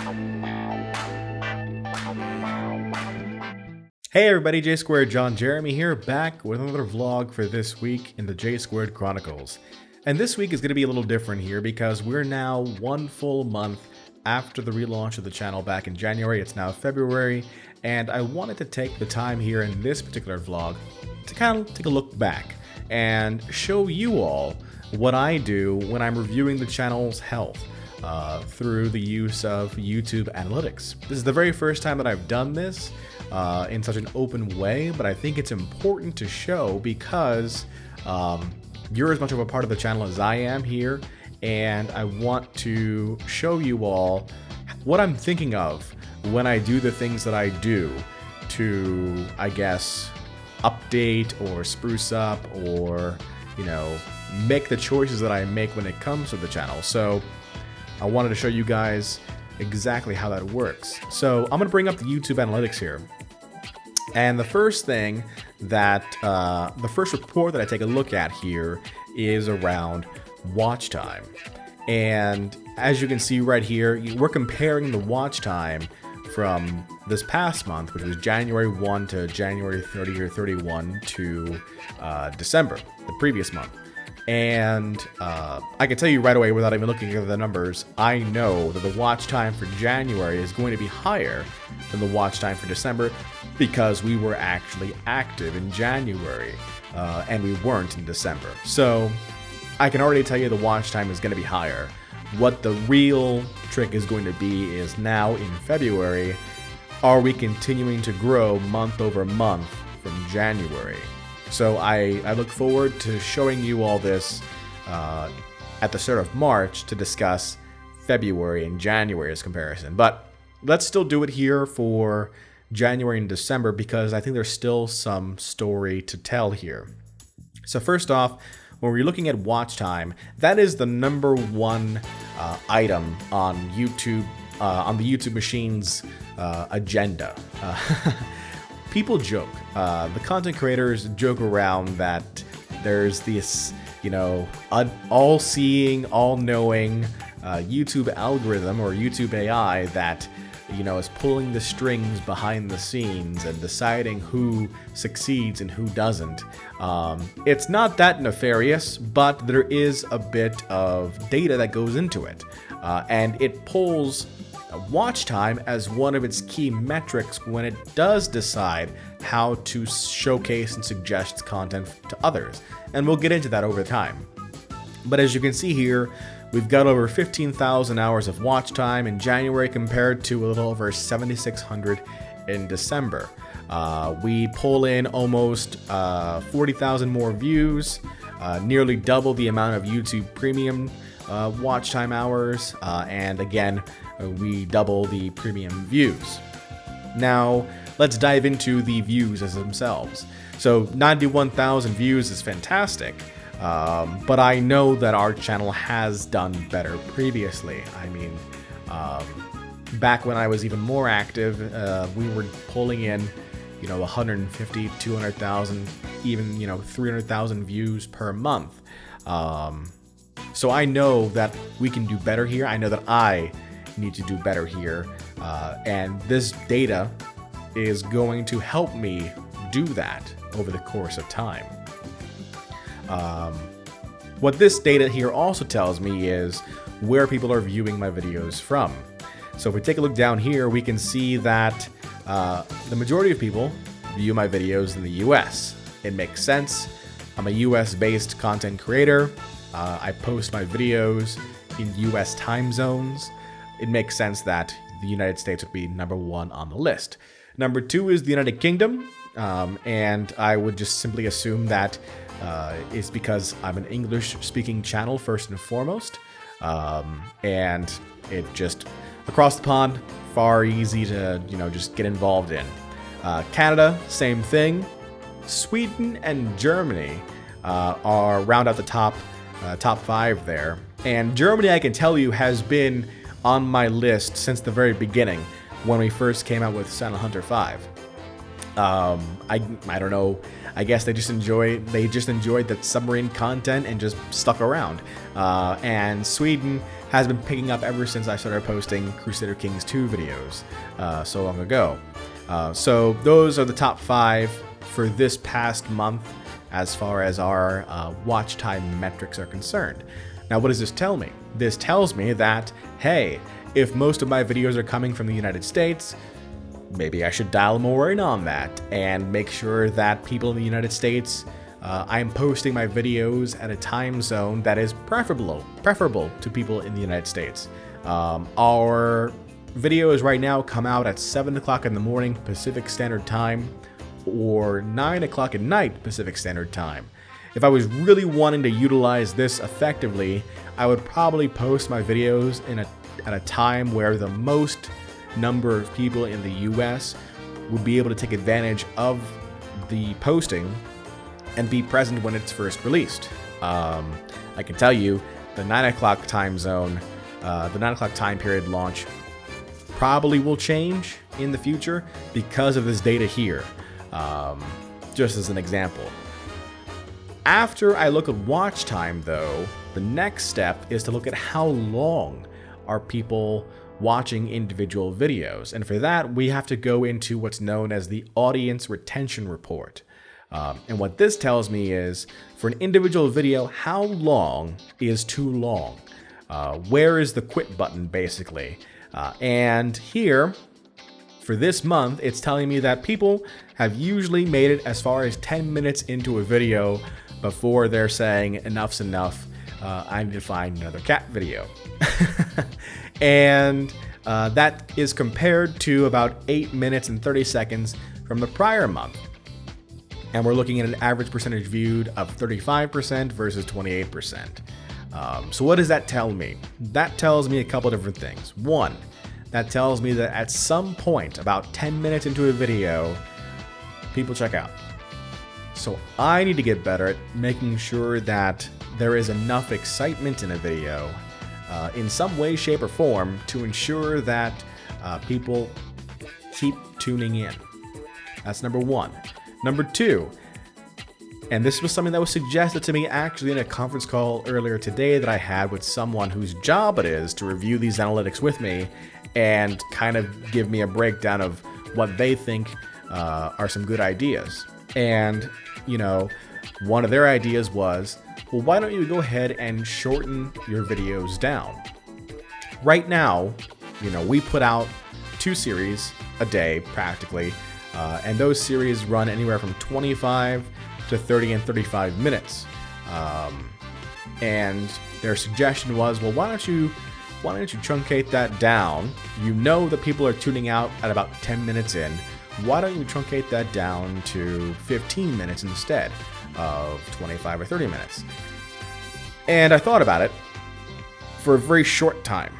Hey everybody, JSquared John Jeremy here, back with another vlog for this week in the JSquared Chronicles. And this week is going to be a little different here because we're now one full month after the relaunch of the channel back in January. It's now February, and I wanted to take the time here in this particular vlog to kind of take a look back and show you all what I do when I'm reviewing the channel's health through the use of YouTube analytics. This is the very first time that I've done this in such an open way, but I think it's important to show because you're as much of a part of the channel as I am here, and I want to show you all what I'm thinking of when I do the things that I do to, I guess, update or spruce up or, you know, make the choices that I make when it comes to the channel. So I wanted to show you guys exactly how that works. So I'm gonna bring up the YouTube analytics here. And the first thing that, the first report that I take a look at here is around watch time. And as you can see right here, we're comparing the watch time from this past month, which was January 1 to January 30 or 31 to December, the previous month. And I can tell you right away, without even looking at the numbers, I know that the watch time for January is going to be higher than the watch time for December because we were actually active in January and we weren't in December. So I can already tell you the watch time is going to be higher. What the real trick is going to be is now in February, are we continuing to grow month over month from January? So I look forward to showing you all this at the start of March to discuss February and January's comparison. But let's still do it here for January and December because I think there's still some story to tell here. So first off, when we're looking at watch time, that is the number one item on YouTube, on the YouTube machine's agenda. People joke, the content creators joke around that there's this, you know, all-seeing, all-knowing YouTube algorithm or YouTube AI that, you know, is pulling the strings behind the scenes and deciding who succeeds and who doesn't. It's not that nefarious, but there is a bit of data that goes into it, and it pulls watch time as one of its key metrics when it does decide how to showcase and suggest content to others. And we'll get into that over time. But as you can see here, we've got over 15,000 hours of watch time in January compared to a little over 7,600 in December. We pull in almost 40,000 more views, nearly double the amount of YouTube Premium watch time hours, and again, we double the premium views. Now, let's dive into the views as themselves. So 91,000 views is fantastic, but I know that our channel has done better previously. I mean, back when I was even more active, we were pulling in, you know, 150, 200,000, even, you know, 300,000 views per month. So I know that we can do better here. I know that I need to do better here, and this data is going to help me do that over the course of time. What this data here also tells me is where people are viewing my videos from. So if we take a look down here, we can see that the majority of people view my videos in the US. It makes sense. I'm a US-based content creator. I post my videos in US time zones. It makes sense that the United States would be number one on the list. Number two is the United Kingdom, and I would just simply assume that it's because I'm an English-speaking channel first and foremost, and it just across the pond, far easy to, you know, just get involved in. Canada, same thing. Sweden and Germany are round out the top five there, and Germany, I can tell you, has been on my list since the very beginning when we first came out with Silent Hunter 5. I don't know. I guess they just enjoyed that submarine content and just stuck around. And Sweden, has been picking up ever since I started posting Crusader Kings 2 videos so long ago. So those are the top 5 for this past month as far as our watch time metrics are concerned. Now, what does this tell me? This tells me that, hey, if most of my videos are coming from the United States, maybe I should dial more in on that and make sure that people in the United States, I'm posting my videos at a time zone that is preferable to people in the United States. Our videos right now come out at 7 o'clock in the morning Pacific Standard Time or 9 o'clock at night Pacific Standard Time. If I was really wanting to utilize this effectively, I would probably post my videos at a time where the most number of people in the US would be able to take advantage of the posting and be present when it's first released. I can tell you the 9 o'clock time zone, the 9 o'clock time period launch probably will change in the future because of this data here, just as an example. After I look at watch time though, the next step is to look at how long are people watching individual videos. And for that, we have to go into what's known as the audience retention report. And what this tells me is, for an individual video, how long is too long? Where is the quit button, basically? And here, for this month, it's telling me that people have usually made it as far as 10 minutes into a video before they're saying enough's enough, I need to find another cat video. And that is compared to about 8 minutes and 30 seconds from the prior month. And we're looking at an average percentage viewed of 35% versus 28%. So what does that tell me? That tells me a couple different things. One, that tells me that at some point, about 10 minutes into a video, people check out. So I need to get better at making sure that there is enough excitement in a video in some way, shape, or form to ensure that people keep tuning in. That's number one. Number two, and this was something that was suggested to me actually in a conference call earlier today that I had with someone whose job it is to review these analytics with me and kind of give me a breakdown of what they think are some good ideas. And, you know, one of their ideas was, well, why don't you go ahead and shorten your videos down? Right now, you know, we put out 2 series a day practically, and those series run anywhere from 25 to 30 and 35 minutes. And their suggestion was, well, why don't you truncate that down? You know that people are tuning out at about 10 minutes in. Why don't you truncate that down to 15 minutes instead of 25 or 30 minutes? And I thought about it for a very short time.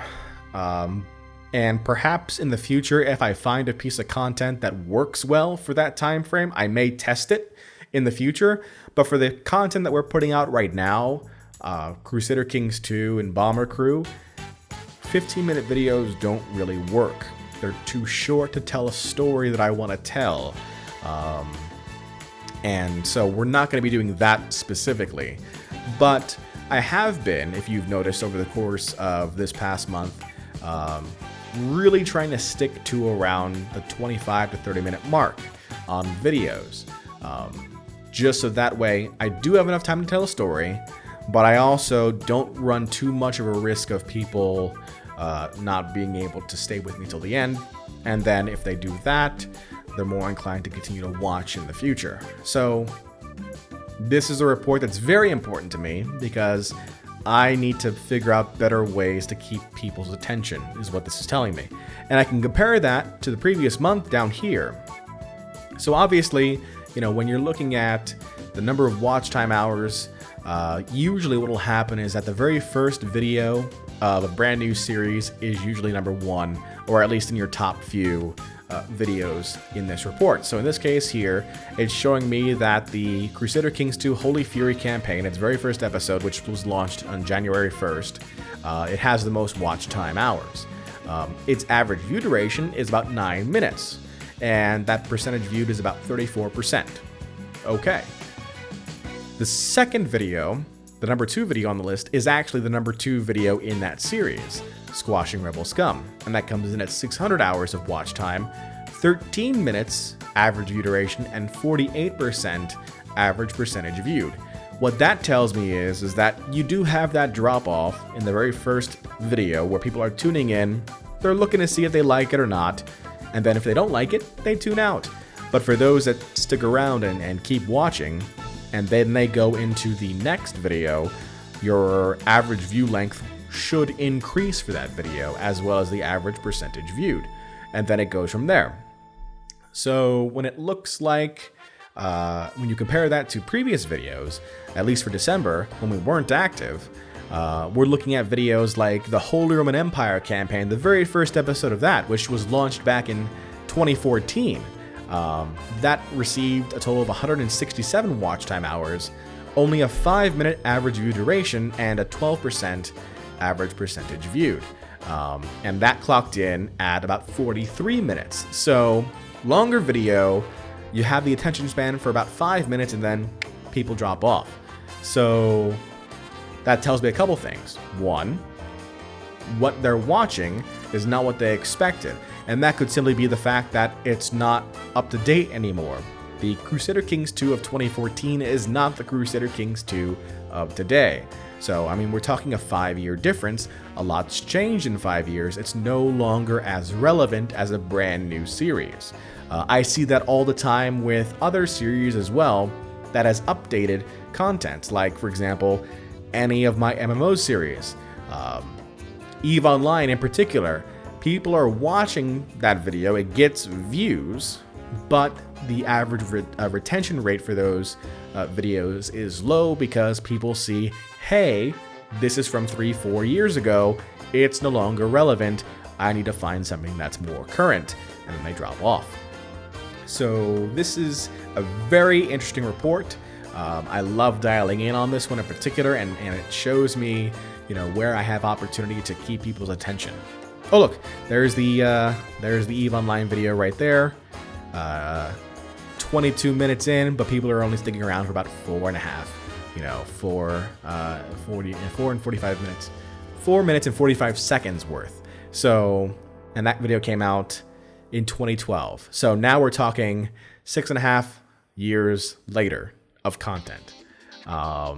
And perhaps in the future, if I find a piece of content that works well for that time frame, I may test it in the future. But for the content that we're putting out right now, Crusader Kings 2 and Bomber Crew, 15-minute videos don't really work. They're too short to tell a story that I want to tell. And so we're not going to be doing that specifically. But I have been, if you've noticed over the course of this past month, really trying to stick to around the 25 to 30 minute mark on videos. Just so that way I do have enough time to tell a story, but I also don't run too much of a risk of people not being able to stay with me till the end. And then if they do that, they're more inclined to continue to watch in the future. So this is a report that's very important to me because I need to figure out better ways to keep people's attention, is what this is telling me. And I can compare that to the previous month down here. So obviously, you know, when you're looking at the number of watch time hours, usually what will happen is that the very first video of a brand new series is usually number 1, or at least in your top few videos in this report. So in this case here, it's showing me that the Crusader Kings 2 Holy Fury campaign, its very first episode, which was launched on January 1st, it has the most watch time hours. Its average view duration is about 9 minutes, and that percentage viewed is about 34%. Okay. The second video the number 2 video on the list is actually the number 2 video in that series, Squashing Rebel Scum, and that comes in at 600 hours of watch time, 13 minutes average view duration, and 48% average percentage viewed. What that tells me is that you do have that drop off in the very first video where people are tuning in, they're looking to see if they like it or not, and then if they don't like it, they tune out. But for those that stick around and keep watching, and then they go into the next video, your average view length should increase for that video, as well as the average percentage viewed. And then it goes from there. So when it looks like, when you compare that to previous videos, at least for December, when we weren't active, we're looking at videos like the Holy Roman Empire campaign, the very first episode of that, which was launched back in 2014. That received a total of 167 watch time hours, only a 5-minute average view duration, and a 12% average percentage viewed. And that clocked in at about 43 minutes. So, longer video, you have the attention span for about 5 minutes and then people drop off. So, that tells me a couple things. One, what they're watching is not what they expected. And that could simply be the fact that it's not up to date anymore. The Crusader Kings 2 of 2014 is not the Crusader Kings 2 of today. So, I mean, we're talking a 5-year difference. A lot's changed in 5 years. It's no longer as relevant as a brand new series. I see that all the time with other series as well that has updated content. Like, for example, any of my MMO series. EVE Online in particular. People are watching that video, it gets views, but the average retention rate for those videos is low because people see, hey, this is from 3-4 years ago, it's no longer relevant, I need to find something that's more current, and then they drop off. So this is a very interesting report. I love dialing in on this one in particular, and it shows me, where I have opportunity to keep people's attention. Oh look, there's the EVE Online video right there. 22 minutes in, but people are only sticking around for about 4.5. 4 and 45 minutes. 4 minutes and 45 seconds worth. So, and that video came out in 2012. So now we're talking 6.5 years later of content. But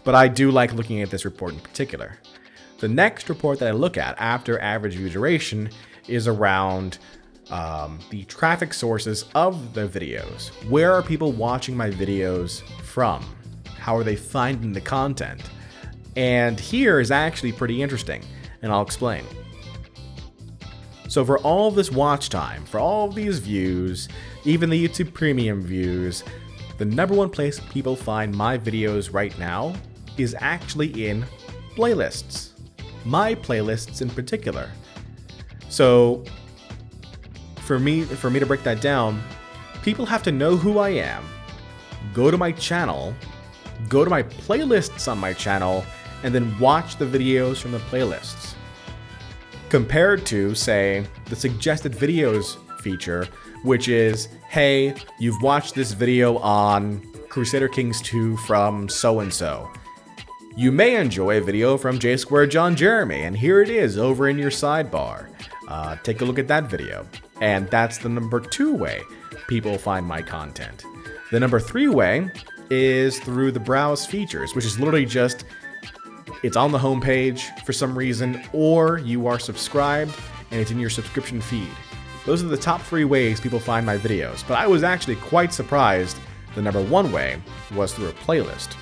I do like looking at this report in particular. The next report that I look at after average view duration is around the traffic sources of the videos. Where are people watching my videos from? How are they finding the content? And here is actually pretty interesting, and I'll explain. So for all this watch time, for all of these views, even the YouTube Premium views, the number one place people find my videos right now is actually in playlists. My playlists in particular. So for me to break that down, people have to know who I am, go to my channel, go to my playlists on my channel, and then watch the videos from the playlists. Compared to, say, the suggested videos feature, which is, hey, you've watched this video on Crusader Kings 2 from so-and-so. You may enjoy a video from JSquared John Jeremy, and here it is over in your sidebar. Take a look at that video. And that's the number 2 way people find my content. The number 3 way is through the browse features, which is literally just, it's on the homepage for some reason, or you are subscribed and it's in your subscription feed. Those are the top 3 ways people find my videos, but I was actually quite surprised the number 1 way was through a playlist.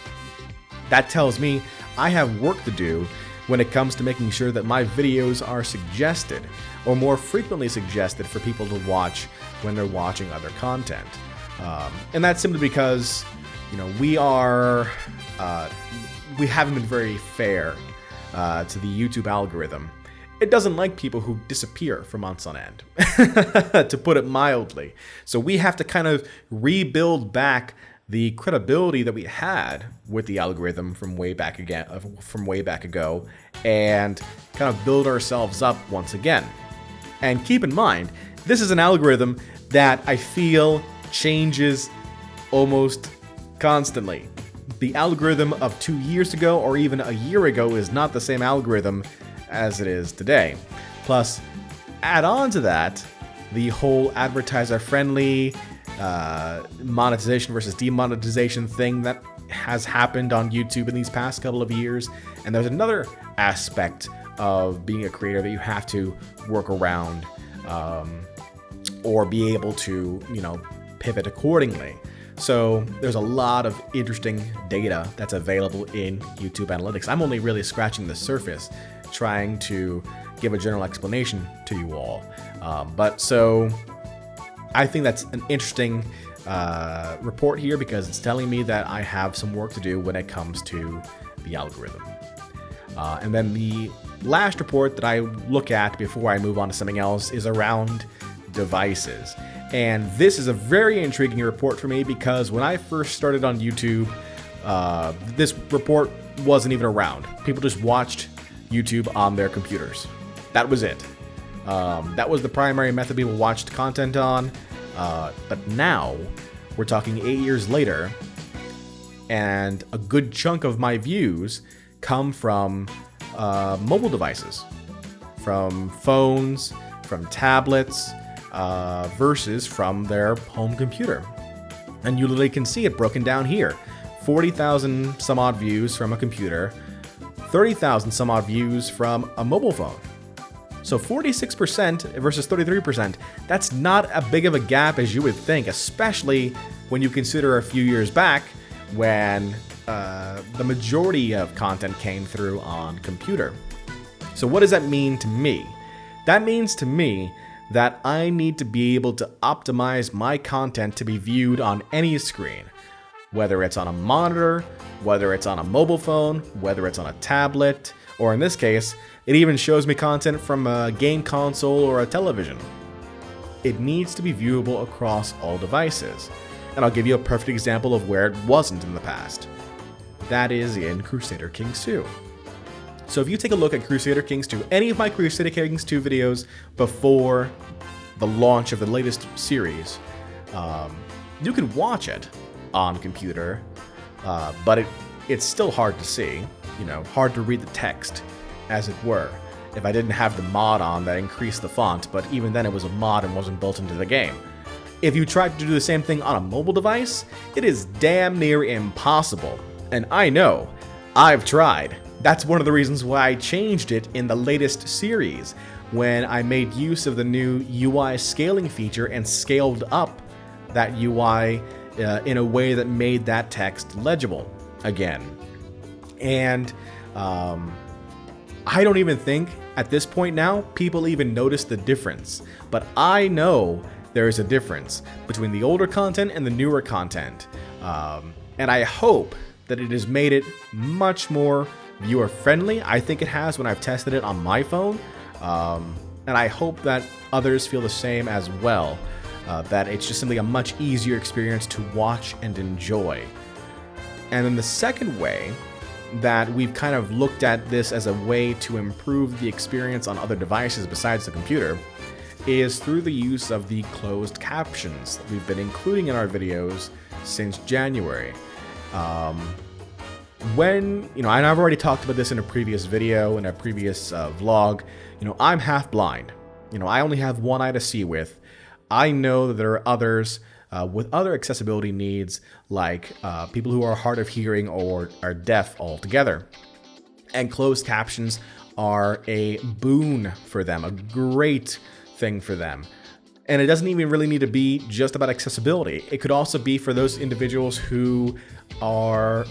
That tells me I have work to do when it comes to making sure that my videos are suggested, or more frequently suggested for people to watch when they're watching other content. And that's simply because, we haven't been very fair to the YouTube algorithm. It doesn't like people who disappear for months on end, to put it mildly. So we have to kind of rebuild back the credibility that we had with the algorithm from way back ago, and kind of build ourselves up once again. And keep in mind, this is an algorithm that I feel changes almost constantly. the algorithm of 2 years ago or even a year ago is not the same algorithm as it is today. Plus, add on to that the whole advertiser-friendly monetization versus demonetization thing that has happened on YouTube in these past couple of years. And there's another aspect of being a creator that you have to work around or be able to, pivot accordingly. So there's a lot of interesting data that's available in YouTube Analytics. I'm only really scratching the surface, trying to give a general explanation to you all. But so I think that's an interesting report here because it's telling me that I have some work to do when it comes to the algorithm. And then the last report that I look at before I move on to something else is around devices. And this is a very intriguing report for me because when I first started on YouTube, this report wasn't even around. People just watched YouTube on their computers. That was it. That was the primary method people watched content on. But now we're talking 8 years later, and a good chunk of my views come from mobile devices, from phones, from tablets, versus from their home computer. And you literally can see it broken down here. 40,000 some odd views from a computer, 30,000 some odd views from a mobile phone. So 46% versus 33%, that's not as big of a gap as you would think, especially when you consider a few years back when the majority of content came through on computer. So what does that mean to me? That means to me that I need to be able to optimize my content to be viewed on any screen, whether it's on a monitor, whether it's on a mobile phone, whether it's on a tablet, or in this case, it even shows me content from a game console or a television. It needs to be viewable across all devices. And I'll give you a perfect example of where it wasn't in the past. That is in Crusader Kings 2. So if you take a look at Crusader Kings 2, any of my Crusader Kings 2 videos before the launch of the latest series, you can watch it on computer, but it's still hard to see, hard to read the text, as it were, if I didn't have the mod on that increased the font, but even then it was a mod and wasn't built into the game. If you try to do the same thing on a mobile device, it is damn near impossible. And I know, I've tried. That's one of the reasons why I changed it in the latest series, when I made use of the new UI scaling feature and scaled up that UI in a way that made that text legible again. And I don't even think at this point now people even notice the difference, but I know there is a difference between the older content and the newer content, and I hope that it has made it much more viewer friendly. I think it has when I've tested it on my phone, and I hope that others feel the same as well, that it's just simply a much easier experience to watch and enjoy. And then the second way that we've kind of looked at this as a way to improve the experience on other devices besides the computer is through the use of the closed captions that we've been including in our videos since January. And I've already talked about this in a previous video, in a previous vlog, I'm half blind. I only have one eye to see with. I know that there are others with other accessibility needs, like people who are hard of hearing or are deaf altogether. And closed captions are a boon for them, a great thing for them. And it doesn't even really need to be just about accessibility. It could also be for those individuals who are,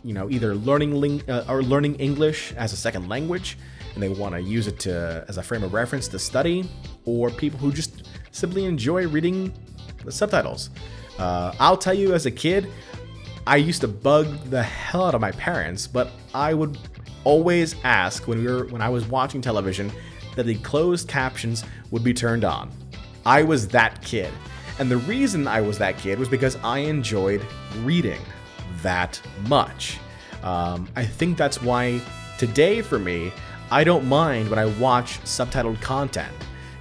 either learning English as a second language, and they want to use it as a frame of reference to study, or people who just simply enjoy reading the subtitles. I'll tell you, as a kid, I used to bug the hell out of my parents, but I would always ask when I was watching television that the closed captions would be turned on. I was that kid. And the reason I was that kid was because I enjoyed reading that much. I think that's why today for me, I don't mind when I watch subtitled content.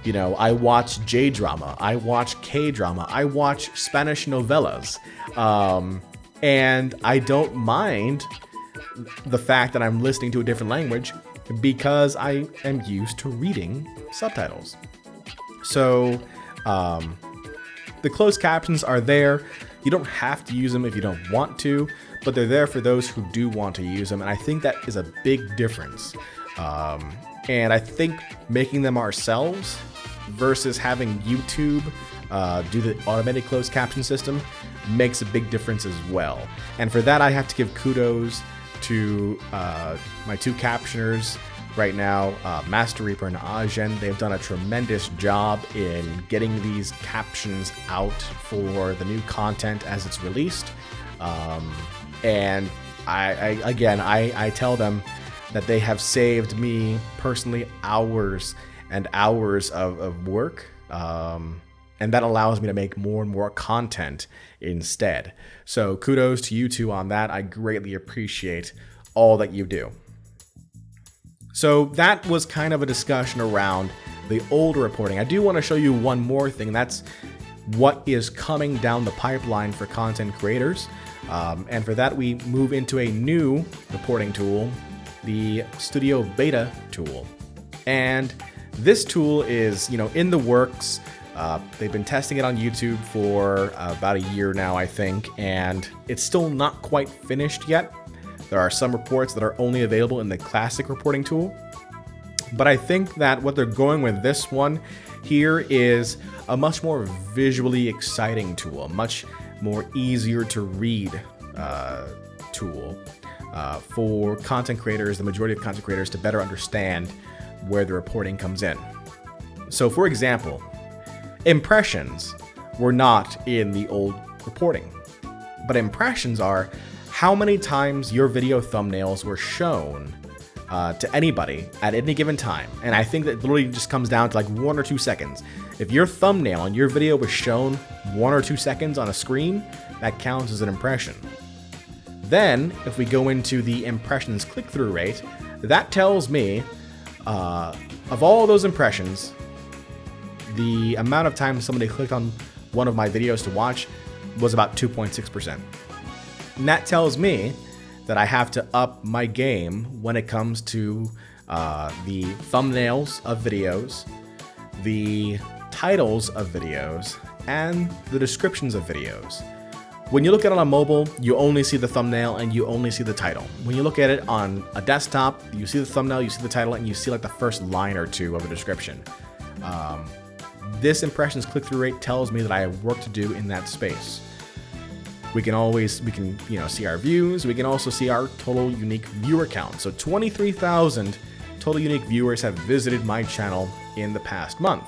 I watch J-drama, I watch K-drama, I watch Spanish novellas. And I don't mind the fact that I'm listening to a different language because I am used to reading subtitles. So the closed captions are there. You don't have to use them if you don't want to, but they're there for those who do want to use them. And I think that is a big difference. And I think making them ourselves versus having YouTube do the automated closed caption system makes a big difference as well. And for that, I have to give kudos to my two captioners right now, Master Reaper and Ajen. They've done a tremendous job in getting these captions out for the new content as it's released. And I tell them that they have saved me personally hours and hours of work. And that allows me to make more and more content instead. So kudos to you two on that. I greatly appreciate all that you do. So that was kind of a discussion around the old reporting. I do want to show you one more thing. That's what is coming down the pipeline for content creators. And for that, we move into a new reporting tool, the Studio Beta tool. And this tool is, in the works. They've been testing it on YouTube for about a year now, I think, and it's still not quite finished yet. There are some reports that are only available in the classic reporting tool. But I think that what they're going with this one here is a much more visually exciting tool, a much more easier to read tool for content creators, the majority of content creators, to better understand where the reporting comes in. So for example, impressions were not in the old reporting, but impressions are how many times your video thumbnails were shown to anybody at any given time. And I think that literally just comes down to like 1 or 2 seconds. If your thumbnail and your video was shown 1 or 2 seconds on a screen, that counts as an impression. Then, if we go into the impressions click-through rate, that tells me of all those impressions, the amount of time somebody clicked on one of my videos to watch was about 2.6%. And that tells me that I have to up my game when it comes to the thumbnails of videos, the titles of videos, and the descriptions of videos. When you look at it on mobile, you only see the thumbnail and you only see the title. When you look at it on a desktop, you see the thumbnail, you see the title, and you see like the first line or two of a description. This impressions click-through rate tells me that I have work to do in that space. We can see our views. We can also see our total unique viewer count. So 23,000 total unique viewers have visited my channel in the past month.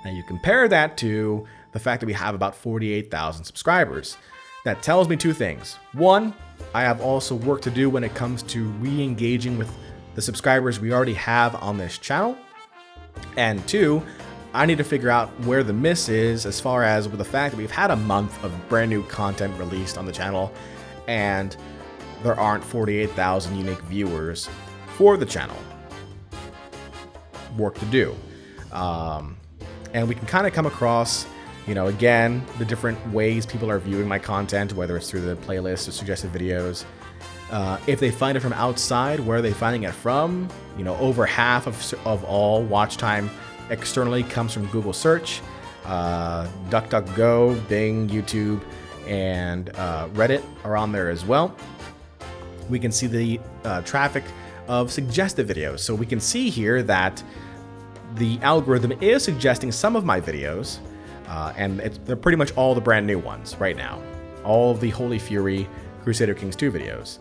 Now you compare that to the fact that we have about 48,000 subscribers. That tells me two things. One, I have also work to do when it comes to re-engaging with the subscribers we already have on this channel. And two, I need to figure out where the miss is as far as with the fact that we've had a month of brand new content released on the channel and there aren't 48,000 unique viewers for the channel. Work to do. And we can kind of come across, again, the different ways people are viewing my content, whether it's through the playlist or suggested videos. If they find it from outside, where are they finding it from? Over half of all watch time externally comes from Google search, DuckDuckGo, Bing, YouTube, and Reddit are on there as well. We can see the traffic of suggested videos. So we can see here that the algorithm is suggesting some of my videos, and they're pretty much all the brand new ones right now. All of the Holy Fury Crusader Kings 2 videos.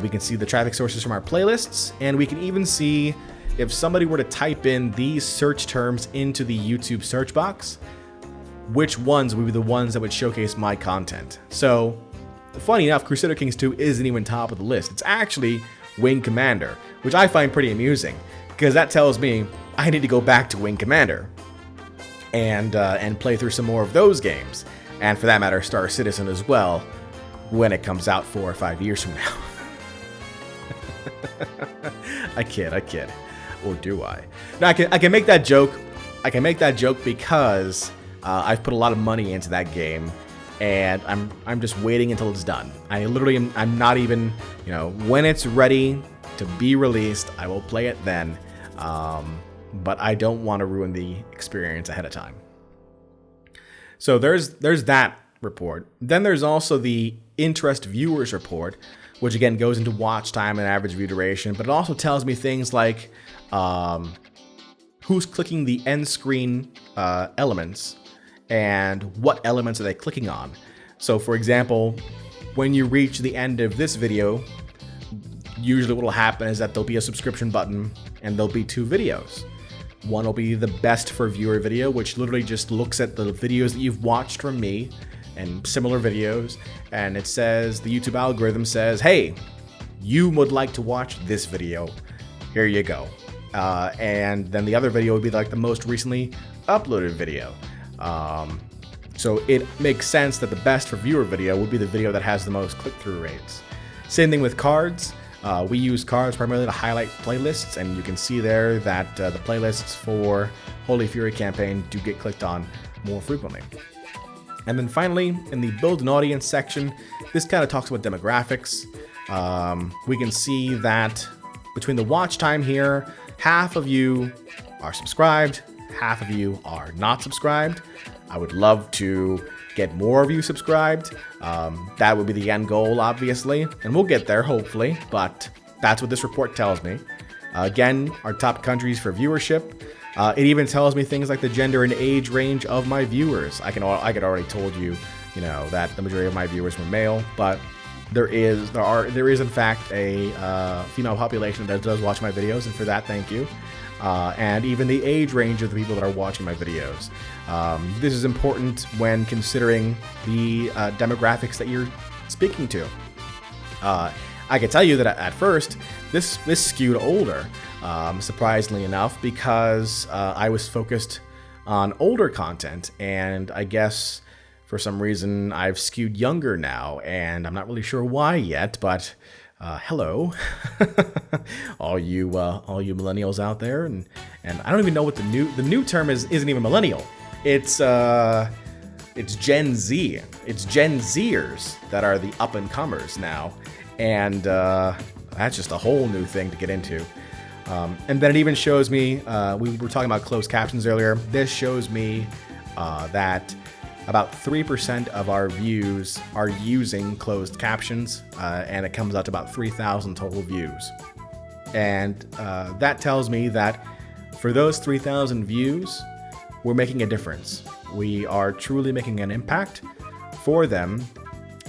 We can see the traffic sources from our playlists, and we can even see if somebody were to type in these search terms into the YouTube search box, which ones would be the ones that would showcase my content. So, funny enough, Crusader Kings 2 isn't even top of the list. It's actually Wing Commander, which I find pretty amusing, because that tells me I need to go back to Wing Commander and play through some more of those games. And for that matter, Star Citizen as well, when it comes out 4 or 5 years from now. I kid. Or do I? No, I can make that joke. I can make that joke because I've put a lot of money into that game, and I'm just waiting until it's done. I'm not even, when it's ready to be released, I will play it then. But I don't want to ruin the experience ahead of time. So there's that report. Then there's also the interest viewers report, which again goes into watch time and average view duration, but it also tells me things like who's clicking the end screen elements and what elements are they clicking on. So for example, when you reach the end of this video, usually what will happen is that there'll be a subscription button and there'll be 2 videos. One will be the best for viewer video, which literally just looks at the videos that you've watched from me and similar videos, and it says, the YouTube algorithm says, hey, you would like to watch this video, here you go. And then the other video would be like the most recently uploaded video. So it makes sense that the best for viewer video would be the video that has the most click-through rates. Same thing with cards. We use cards primarily to highlight playlists, and you can see there that the playlists for Holy Fury campaign do get clicked on more frequently. And then finally, in the build an audience section, this kind of talks about demographics. We can see that between the watch time here, half of you are subscribed, half of you are not subscribed. I would love to get more of you subscribed. That would be the end goal, obviously, and we'll get there, hopefully, but that's what this report tells me. Again, our top countries for viewership. It even tells me things like the gender and age range of my viewers. I could already told you, that the majority of my viewers were male, but there is in fact a female population that does watch my videos, and for that, thank you. And even the age range of the people that are watching my videos. This is important when considering the demographics that you're speaking to. I can tell you that at first, this skewed older, surprisingly enough, because I was focused on older content, and I guess for some reason I've skewed younger now, and I'm not really sure why yet, but hello, all you millennials out there, and I don't even know what the new term isn't even millennial. It's Gen Z. It's Gen Zers that are the up and comers now, and that's just a whole new thing to get into. And then it even shows me, we were talking about closed captions earlier. This shows me that about 3% of our views are using closed captions, and it comes out to about 3,000 total views. And that tells me that for those 3,000 views, we're making a difference. We are truly making an impact for them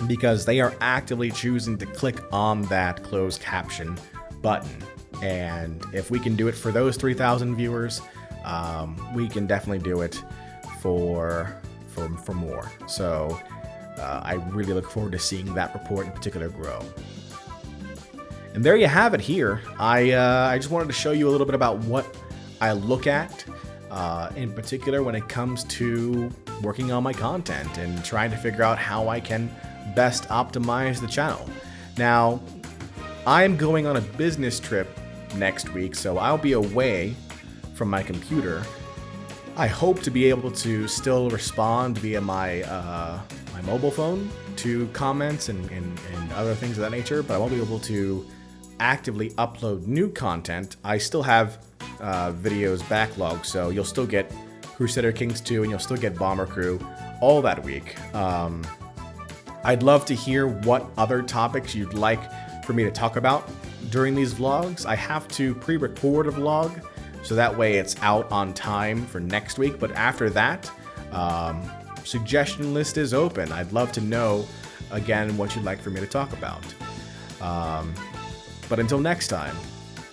because they are actively choosing to click on that closed caption button. And if we can do it for those 3,000 viewers, we can definitely do it for more. So I really look forward to seeing that report in particular grow. And there you have it here. I just wanted to show you a little bit about what I look at in particular when it comes to working on my content and trying to figure out how I can best optimize the channel. Now, I'm going on a business trip next week, so I'll be away from my computer. I hope to be able to still respond via my my mobile phone to comments and other things of that nature, but I won't be able to actively upload new content. I still have videos backlogged, so you'll still get Crusader Kings 2 and you'll still get Bomber Crew all that week. I'd love to hear what other topics you'd like for me to talk about during these vlogs. I have to pre-record a vlog, so that way it's out on time for next week. But after that, suggestion list is open. I'd love to know, again, what you'd like for me to talk about. But until next time,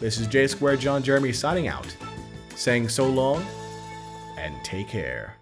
this is JSquared John Jeremy signing out, saying so long and take care.